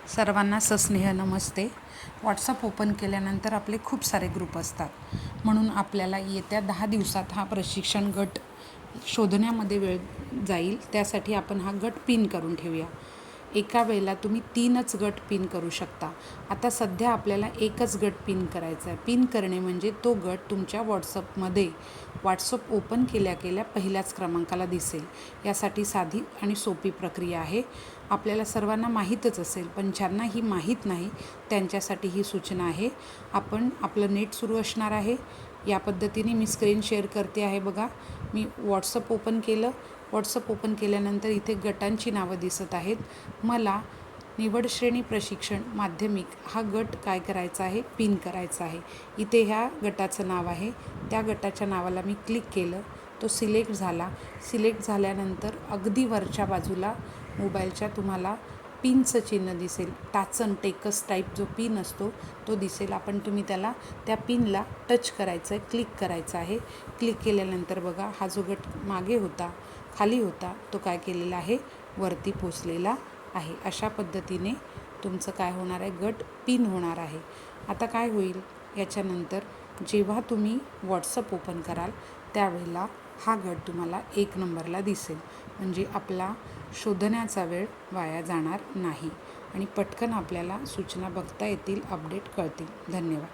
सर्वांना सस्नेह नमस्ते. WhatsApp open केल्यानंतर आपले खूप सारे ग्रुप असतात, म्हणून आपल्याला येत्या 10 दिवसात हा प्रशिक्षण गट शोधण्यामध्ये वेळ जाईल. त्यासाठी आपण हा गट पिन करून ठेवूया. एका वेळेला तुम्ही 3च गट पिन करू शकता. आता सध्या आपल्याला एकच गट पिन करायचा आहे. पिन करणे म्हणजे तो गट तुमच्या व्हॉट्सअप ओपन केल्या पहिल्याच क्रमांकाला दिसेल. यासाठी साधी आणि सोपी प्रक्रिया आहे. आपल्याला सर्वांना माहीतच असेल, पण ज्यांना ही माहीत नाही त्यांच्यासाठी ही सूचना आहे. आपलं नेट सुरू असणार आहे. या पद्धतीने मी स्क्रीन शेअर करते आहे. बघा, मी व्हॉट्सअप ओपन केलं. व्हॉट्सअप ओपन केल्यानंतर इथे गटांची नावं दिसत आहेत. मला निवड श्रेणी प्रशिक्षण माध्यमिक हा गट काय करायचा आहे, पिन करायचा आहे. इथे ह्या गटाचं नाव आहे. त्या गटाच्या नावाला मी क्लिक केलं, तो सिलेक्ट झाला. सिलेक्ट झाल्यानंतर अगदी वरच्या बाजूला मोबाईलच्या तुम्हाला पिनचं चिन्ह दिसेल. टाचन टेकस टाईप जो पिन असतो तो दिसेल. तुम्ही त्या पिनला टच करायचं आहे, क्लिक करायचं आहे. क्लिक केल्यानंतर बघा, हा जो गट मागे होता, खाली होता, तो काय केलेला आहे, वरती पोचलेला आहे. अशा पद्धतीने तुमचं काय होणार आहे, गट पिन होणार आहे. आता काय होईल, याच्यानंतर जेव्हा तुम्ही व्हॉट्सअप ओपन कराल त्यावेळेला हा गट तुम्हाला 1 नंबरला दिसेल. म्हणजे आपला शोधण्याचा वेळ वाया जाणार नाही आणि पटकन आपल्याला सूचना बघता येतील, अपडेट कळतील. धन्यवाद.